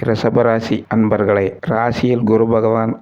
ரிஷபராசி அன்பர்களே, ராசியில் குரு பகவான்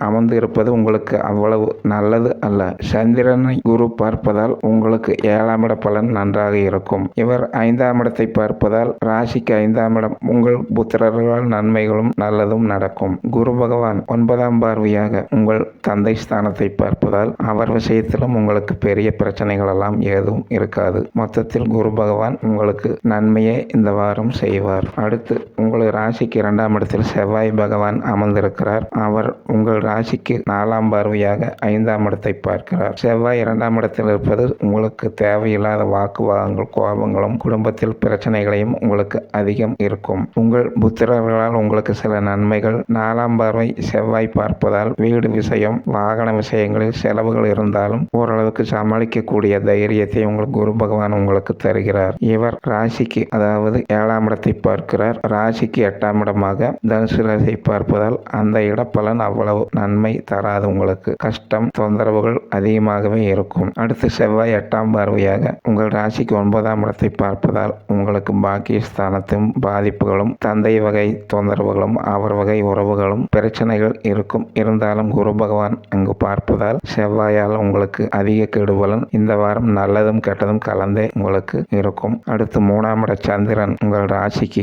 அமர்ந்து இருப்பது உங்களுக்கு அவ்வளவு நல்லது அல்ல. சந்திரனை குரு பார்ப்பதால் உங்களுக்கு 7ஆம் இட பலன் நன்றாக இருக்கும். இவர் 5ஆம் இடத்தை பார்ப்பதால் ராசிக்கு 5ஆம் இடம். உங்கள் புத்திரர்களால் நன்மைகளும் நல்லதும் நடக்கும். குரு பகவான் 9ஆம் பார்வையாக உங்கள் தந்தை ஸ்தானத்தை பார்ப்பதால் அவர் விஷயத்திலும் உங்களுக்கு பெரிய பிரச்சனைகள் எல்லாம் எதுவும் இருக்காது. மொத்தத்தில் குரு பகவான் உங்களுக்கு நன்மையே இந்த வாரம் செய்வார். அடுத்து உங்கள் ராசிக்கு 2ஆம் இடத்தில் செவ்வாய் பகவான் அமர்ந்திருக்கிறார். அவர் உங்கள் ராசிக்கு 4ஆம் பார்வையாக 5ஆம் இடத்தை பார்க்கிறார். செவ்வாய் 2ஆம் இடத்தில் இருப்பது உங்களுக்கு தேவையில்லாத வாக்குவாதங்கள், கோபங்களும், குடும்பத்தில் பிரச்சனைகளையும் உங்களுக்கு அதிகம் இருக்கும். உங்கள் புத்திரர்களால் உங்களுக்கு சில நன்மைகள். 4ஆம் பார்வை செவ்வாய் பார்ப்பதால் வீடு விஷயம், வாகன விஷயங்களில் செலவுகள் இருந்தாலும் ஓரளவுக்கு சமாளிக்கக்கூடிய தைரியத்தை உங்கள் குரு பகவான் உங்களுக்கு தருகிறார். இவர் ராசிக்கு அதாவது 7ஆம் இடத்தை பார்க்கிறார். ராசிக்கு 8ஆம் இடமாக தனுசு ராசியை பார்ப்பதால் அந்த இட பலன் அவ்வளவு நன்மை தராது. உங்களுக்கு கஷ்டம், தொந்தரவுகள் அதிகமாகவே இருக்கும். அடுத்து செவ்வாய் 8ஆம் பார்வையாக உங்கள் ராசிக்கு 9ஆம் இடத்தை பார்ப்பதால் உங்களுக்கு பாக்கிய ஸ்தானத்தும் பாதிப்புகளும், தந்தை வகை தொந்தரவுகளும், அவர் வகை உறவுகளும் பிரச்சனைகள் இருக்கும். இருந்தாலும் குரு பகவான் அங்கு பார்ப்பதால் செவ்வாயால் உங்களுக்கு அதிக கெடுபலன் இந்த வாரம் நல்லதும் கெட்டதும் கலந்தே உங்களுக்கு இருக்கும். அடுத்து 3ஆம் இட சந்திரன் உங்கள் ராசிக்கு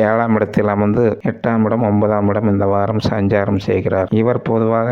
7ஆம் இடத்தில் அமர்ந்து 8ஆம் இடம், 9ஆம் இடம் இந்த வாரம் சஞ்சாரம் செய்கிறார். இவர் பொதுவாக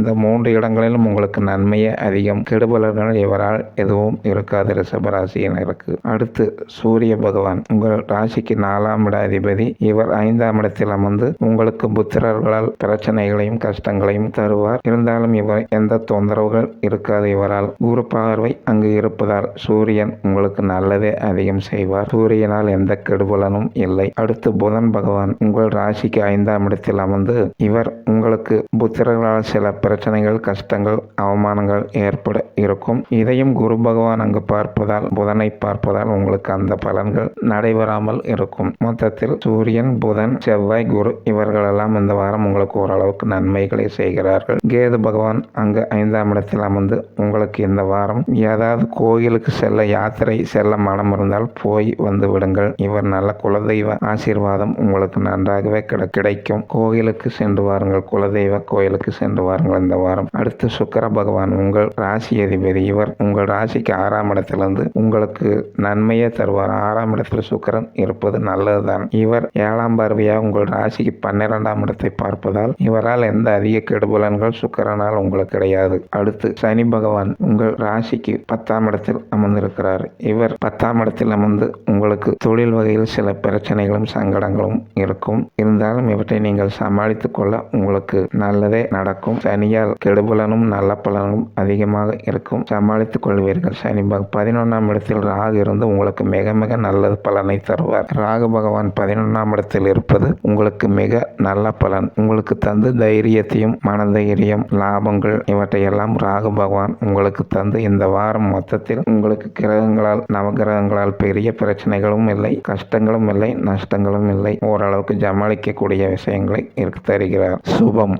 இந்த 3 இடங்களிலும் உங்களுக்கு நன்மையே அதிகம். கெடுபலர்கள் இவரால் எதுவும் இருக்காது ரிஷபராசியினருக்கு. அடுத்து சூரிய பகவான் உங்கள் ராசிக்கு 4ஆம் இட அதிபதி. இவர் 5ஆம் இடத்தில் அமர்ந்து உங்களுக்கு புத்திரர்களால் பிரச்சனைகளையும் கஷ்டங்களையும் தருவார். இருந்தாலும் இவர் எந்த தொந்தரவுகள் இருக்காது இவரால். குரு பார்வை அங்கு இருப்பதால் சூரியன் உங்களுக்கு நல்லதே அதிகம் செய்வார். சூரியனால் எந்த கெடுபலனும் இல்லை. அடுத்து புதன் பகவான் உங்கள் ராசிக்கு 5ஆம் இடத்தில் அமர்ந்து இவர் உங்களுக்கு புத்திரர்களால் சில பிரச்சனைகள், கஷ்டங்கள், அவமானங்கள் ஏற்பட இருக்கும். இதையும் குரு பகவான் அங்கு பார்ப்பதால், புதனை பார்ப்பதால் உங்களுக்கு அந்த பலன்கள் நடைபெறாமல் இருக்கும். மொத்தத்தில் சூரியன், புதன், செவ்வாய், குரு இவர்களெல்லாம் இந்த வாரம் உங்களுக்கு ஓரளவுக்கு நன்மைகளை செய்கிறார்கள். கேது பகவான் அங்கு 5ஆம் இடத்தில் அமர்ந்து உங்களுக்கு இந்த வாரம் ஏதாவது கோயிலுக்கு செல்ல, யாத்திரை செல்ல மனம் இருந்தால் போய் வந்து விடுங்கள். இவர் நல்ல குலதெய்வ ஆசீர்வாதம் உங்களுக்கு நன்றாகவே கிடைக்கும். கோயிலுக்கு சென்று வாருங்கள், குலதெய்வ கோயிலுக்கு சென்று வாருங்கள் இந்த வாரம். அடுத்து சுக்கிர பகவான் உங்கள் ராசி அதிபதி. இவர் உங்கள் ராசிக்கு 6ஆம் இடத்திலிருந்து உங்களுக்கு நன்மையே தருவார். 6ஆம் இடத்தில் சுக்கிரன் இருப்பது நல்லதுதான். இவர் 7ஆம் பார்வையாக உங்கள் ராசிக்கு 12ஆம் இடத்தை பார்ப்பதால் இவரால் எந்த அதிக கெடுபலன்கள் சுக்கிரனால் உங்களுக்கு கிடையாது. அடுத்து சனி பகவான் உங்கள் ராசிக்கு 10ஆம் இடத்தில் அமர்ந்திருக்கிறார். இவர் 10ஆம் இடத்தில் அமர்ந்து உங்களுக்கு தொழில் வகையில் சில பிரச்சனைகளும் சங்கடங்களும் இருக்கும். இருந்தாலும் இவற்றை நீங்கள் சமாளித்துக் கொள்ள உங்களுக்கு நல்லதே நடக்கும். சனியால் கெடுபலனும் நல்ல பலனும் அதிகமாக இருக்கும். சமாளித்துக் கொள்வீர்கள். சனி 11ஆம் இடத்தில் ராகு இருந்து உங்களுக்கு மிக மிக நல்ல பலனை தருவார். ராகு பகவான் 11ஆம் இடத்தில் இருப்பது உங்களுக்கு மிக நல்ல பலன் உங்களுக்கு தந்து தைரியத்தையும், மனதைரியம், லாபங்கள் இவற்றையெல்லாம் ராகு பகவான் உங்களுக்கு தந்து இந்த வாரம் மொத்தத்தில் உங்களுக்கு கிரகங்களால், நவகிரகங்களால் பெரிய பிரச்சனைகளும் இல்லை, கஷ்டங்களும் இல்லை, நஷ்டங்களும் இல்லை. ஓரளவுக்கு சமாளிக்கக்கூடிய விஷயங்களை தருகிறார். சுபம்.